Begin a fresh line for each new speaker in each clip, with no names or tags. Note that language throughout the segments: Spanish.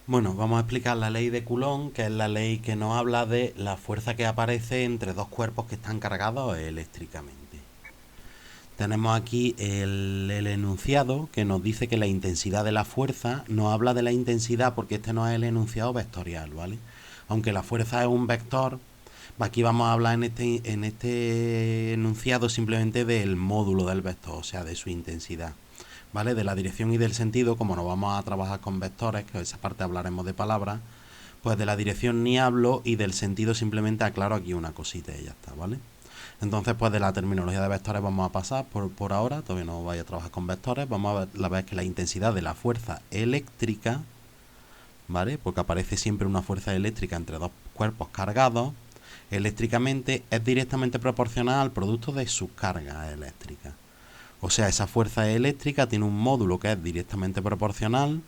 Bueno, vamos a explicar la ley de Coulomb, que es la ley que nos habla de la fuerza que aparece entre dos cuerpos que están cargados eléctricamente. Tenemos aquí el enunciado que nos dice que la intensidad de la fuerza nos habla de la intensidad porque este no es el enunciado vectorial, ¿vale? Aunque la fuerza es un vector, aquí vamos a hablar en este enunciado simplemente del módulo del vector, o sea, de su intensidad. ¿Vale? De la dirección y del sentido, como no vamos a trabajar con vectores, que esa parte hablaremos de palabras, pues de la dirección ni hablo y del sentido simplemente aclaro aquí una cosita y ya está, ¿vale? Entonces, pues de la terminología de vectores vamos a pasar por ahora, todavía no vaya a trabajar con vectores, vamos a ver la vez que la intensidad de la fuerza eléctrica, ¿vale? Porque aparece siempre una fuerza eléctrica entre dos cuerpos cargados, eléctricamente es directamente proporcional al producto de sus cargas eléctricas. O sea, esa fuerza eléctrica tiene un módulo que es directamente proporcional.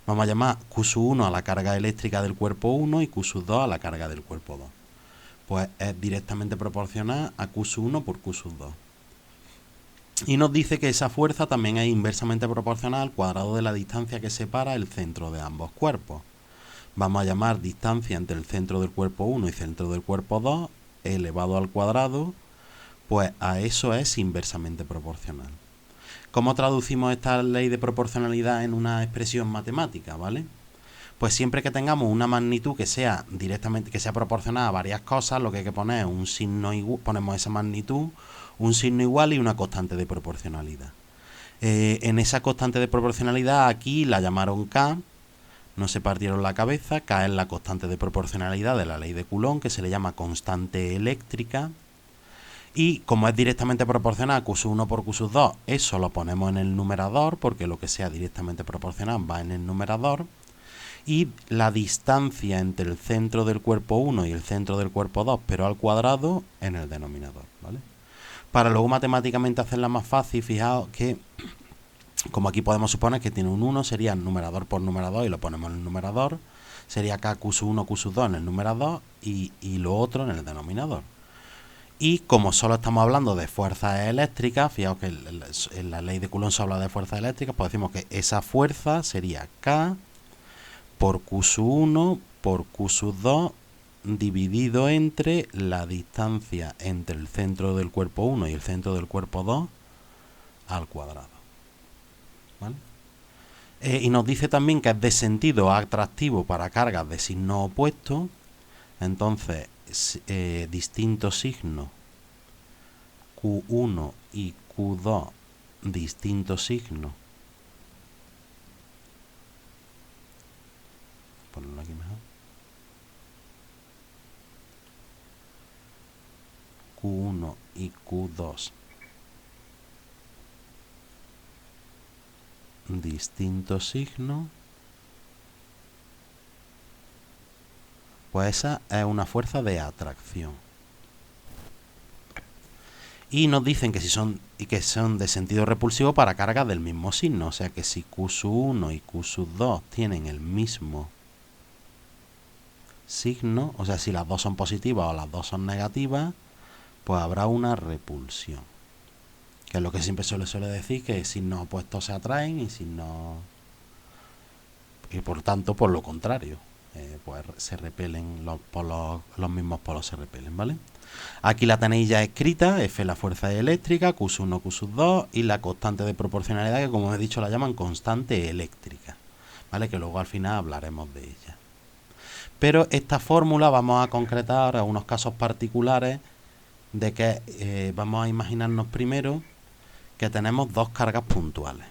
Vamos a llamar Q1 a la carga eléctrica del cuerpo 1 y Q2 a la carga del cuerpo 2. Pues es directamente proporcional a Q1 por Q2. Y nos dice que esa fuerza también es inversamente proporcional al cuadrado de la distancia que separa el centro de ambos cuerpos. Vamos a llamar distancia entre el centro del cuerpo 1 y centro del cuerpo 2 elevado al cuadrado, pues a eso es inversamente proporcional. ¿Cómo traducimos esta ley de proporcionalidad en una expresión matemática, ¿vale? Pues siempre que tengamos una magnitud que sea directamente, que sea proporcional a varias cosas, lo que hay que poner es un signo igual, ponemos esa magnitud, un signo igual y una constante de proporcionalidad. En esa constante de proporcionalidad aquí la llamaron K, no se partieron la cabeza, K es la constante de proporcionalidad de la ley de Coulomb, que se le llama constante eléctrica, y como es directamente proporcional a Q1 por Q2, eso lo ponemos en el numerador, porque lo que sea directamente proporcional va en el numerador. Y la distancia entre el centro del cuerpo 1 y el centro del cuerpo 2, pero al cuadrado, en el denominador, ¿vale? Para luego matemáticamente hacerla más fácil, fijaos que, como aquí podemos suponer que tiene un 1, sería numerador por numerador y lo ponemos en el numerador. Sería acá Q1, Q2 en el numerador y lo otro en el denominador. Y como solo estamos hablando de fuerzas eléctricas, fijaos que en la ley de Coulomb se habla de fuerzas eléctricas, pues decimos que esa fuerza sería K por Q1 por Q2 dividido entre la distancia entre el centro del cuerpo 1 y el centro del cuerpo 2 al cuadrado. ¿Vale? Y nos dice también que es de sentido atractivo para cargas de signo opuesto. Entonces, distintos signos Q1 y Q2, distintos signos. Ponerlo aquí mejor. Q1 y Q2, distintos signos. Pues esa es una fuerza de atracción. Y nos dicen que si son de sentido repulsivo para cargas del mismo signo, o sea que si Q1 y Q2 tienen el mismo signo, o sea si las dos son positivas o las dos son negativas, pues habrá una repulsión, que es lo que siempre suele decir, que signos opuestos se atraen y signos, y por tanto por lo contrario, pues se repelen los mismos polos se repelen, ¿vale? Aquí la tenéis ya escrita, F la fuerza eléctrica, Q1, Q2 y la constante de proporcionalidad que como he dicho la llaman constante eléctrica, ¿vale? Que luego al final hablaremos de ella. Pero esta fórmula vamos a concretar ahora unos casos particulares de que vamos a imaginarnos primero que tenemos dos cargas puntuales.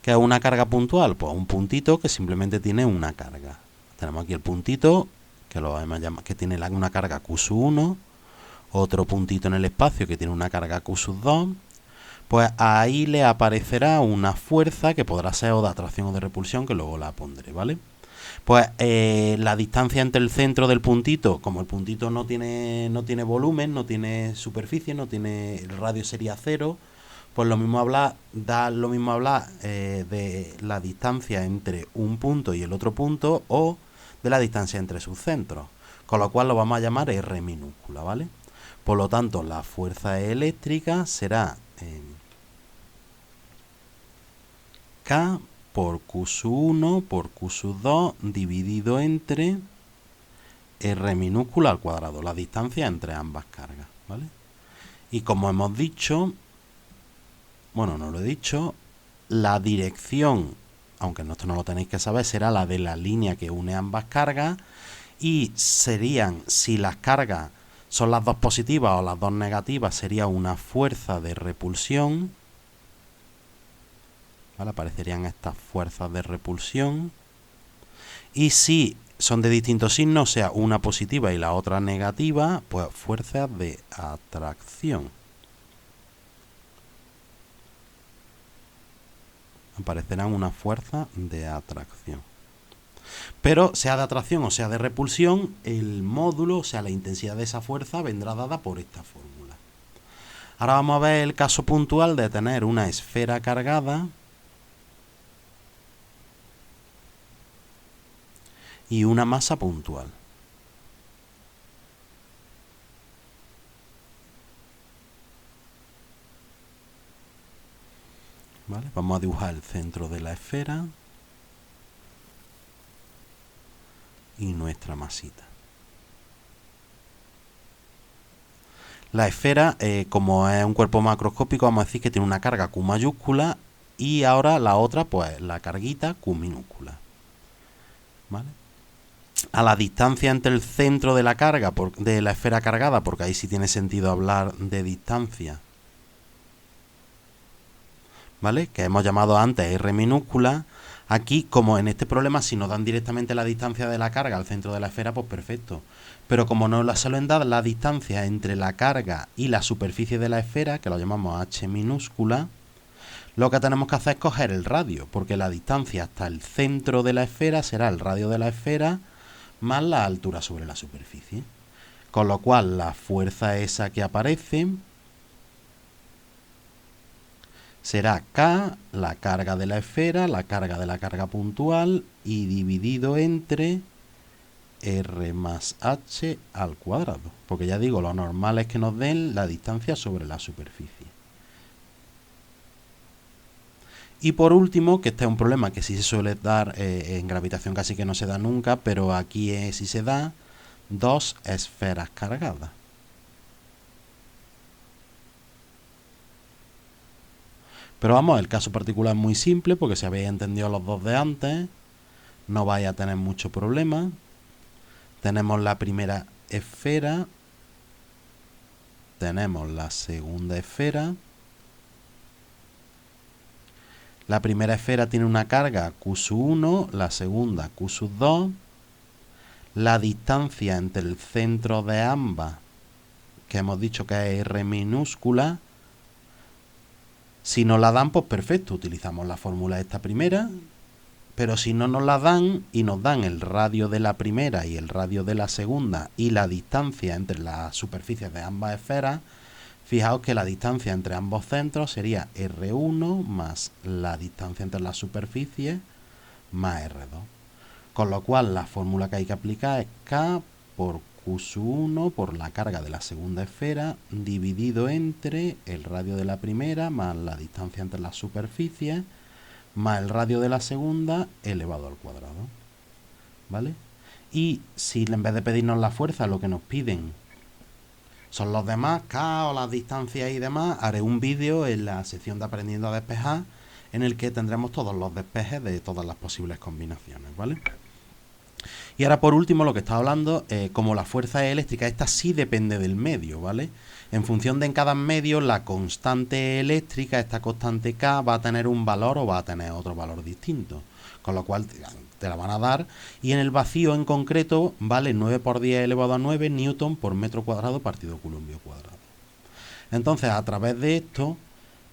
¿Qué es una carga puntual? Pues un puntito que simplemente tiene una carga. Tenemos aquí el puntito que lo vamos a llamar, que tiene una carga Q1, otro puntito en el espacio que tiene una carga Q2. Pues ahí le aparecerá una fuerza que podrá ser o de atracción o de repulsión, que luego la pondré, ¿vale? Pues la distancia entre el centro del puntito, como el puntito no tiene volumen, no tiene superficie, no tiene, el radio sería cero, pues da lo mismo hablar de la distancia entre un punto y el otro punto o de la distancia entre sus centros, con lo cual lo vamos a llamar R minúscula, ¿vale? Por lo tanto, la fuerza eléctrica será K por Q sub 1 por Q sub 2 dividido entre R minúscula al cuadrado, la distancia entre ambas cargas, ¿vale? Y como hemos dicho, bueno, no lo he dicho, la dirección, aunque esto no lo tenéis que saber, será la de la línea que une ambas cargas, y serían, si las cargas son las dos positivas o las dos negativas, sería una fuerza de repulsión, ¿vale? Aparecerían estas fuerzas de repulsión. Y si son de distintos signos, o sea, una positiva y la otra negativa, pues fuerzas de atracción. Aparecerán una fuerza de atracción. Pero sea de atracción o sea de repulsión, el módulo, o sea, la intensidad de esa fuerza vendrá dada por esta fórmula. Ahora vamos a ver el caso puntual de tener una esfera cargada y una masa puntual. ¿Vale? Vamos a dibujar el centro de la esfera y nuestra masita. La esfera, como es un cuerpo macroscópico, vamos a decir que tiene una carga Q mayúscula y ahora la otra, pues la carguita Q minúscula. ¿Vale? A la distancia entre el centro de la carga, de la esfera cargada, porque ahí sí tiene sentido hablar de distancia, ¿vale? Que hemos llamado antes R minúscula. Aquí, como en este problema, si nos dan directamente la distancia de la carga al centro de la esfera, pues perfecto. Pero como no la suelen dar la distancia entre la carga y la superficie de la esfera, que lo llamamos H minúscula, lo que tenemos que hacer es coger el radio, porque la distancia hasta el centro de la esfera será el radio de la esfera más la altura sobre la superficie. Con lo cual, la fuerza esa que aparece será K, la carga de la esfera, la carga de la carga puntual, y dividido entre R más H al cuadrado. Porque ya digo, lo normal es que nos den la distancia sobre la superficie. Y por último, que este es un problema que sí se suele dar en gravitación, casi que no se da nunca, pero aquí sí se da, dos esferas cargadas. Pero vamos, el caso particular es muy simple, porque si habéis entendido los dos de antes, no vais a tener mucho problema. Tenemos la primera esfera, tenemos la segunda esfera. La primera esfera tiene una carga Q sub 1, la segunda Q sub 2. La distancia entre el centro de ambas, que hemos dicho que es R minúscula, si nos la dan, pues perfecto, utilizamos la fórmula de esta primera. Pero si no nos la dan y nos dan el radio de la primera y el radio de la segunda y la distancia entre las superficies de ambas esferas, fijaos que la distancia entre ambos centros sería R1 más la distancia entre las superficies más R2. Con lo cual la fórmula que hay que aplicar es K por Q sub 1 por la carga de la segunda esfera dividido entre el radio de la primera más la distancia entre las superficies más el radio de la segunda elevado al cuadrado. ¿Vale? Y si en vez de pedirnos la fuerza lo que nos piden son los demás, K o las distancias y demás, haré un vídeo en la sección de aprendiendo a despejar en el que tendremos todos los despejes de todas las posibles combinaciones, ¿vale? Y ahora por último lo que estaba hablando, como la fuerza eléctrica, esta sí depende del medio, ¿vale? En función de en cada medio, la constante eléctrica, esta constante K, va a tener un valor o va a tener otro valor distinto. Con lo cual te la van a dar. Y en el vacío en concreto vale 9 por 10 elevado a 9 newton por metro cuadrado partido columbio cuadrado. Entonces, a través de esto,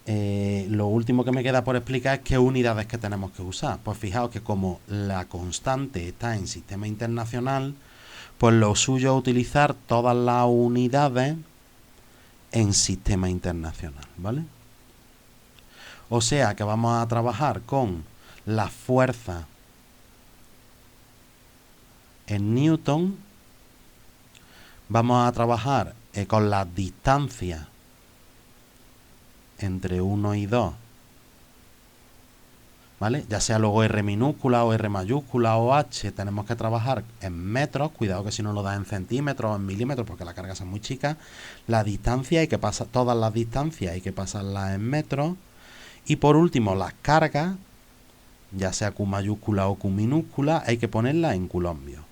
lo último que me queda por explicar es qué unidades que tenemos que usar. Pues fijaos que como la constante está en sistema internacional, pues lo suyo es utilizar todas las unidades en sistema internacional, ¿vale? O sea que vamos a trabajar con la fuerza en Newton, vamos a trabajar con las distancias entre 1 y 2, ¿vale? Ya sea luego R minúscula o R mayúscula o H, tenemos que trabajar en metros. Cuidado que si no lo da en centímetros o en milímetros, porque las cargas son muy chicas. La distancia hay que pasar, todas las distancias hay que pasarlas en metros. Y por último, las cargas, ya sea Q mayúscula o Q minúscula, hay que ponerlas en coulombio.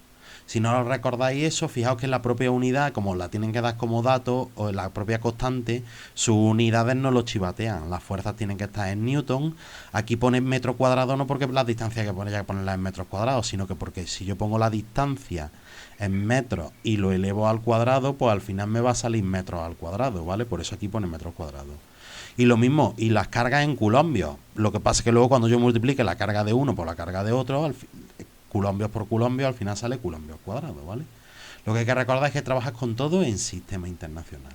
Si no lo recordáis eso, fijaos que en la propia unidad, como la tienen que dar como dato, o en la propia constante, sus unidades no lo chivatean. Las fuerzas tienen que estar en newton. Aquí pone metro cuadrado no porque las distancias que pone ya que ponerlas en metros cuadrados, sino que porque si yo pongo la distancia en metros y lo elevo al cuadrado, pues al final me va a salir metros al cuadrado, ¿vale? Por eso aquí pone metros cuadrados. Y lo mismo, y las cargas en coulombios. Lo que pasa es que luego cuando yo multiplique la carga de uno por la carga de otro, coulombios por coulombios, al final sale coulombios cuadrados, ¿vale? Lo que hay que recordar es que trabajas con todo en sistema internacional.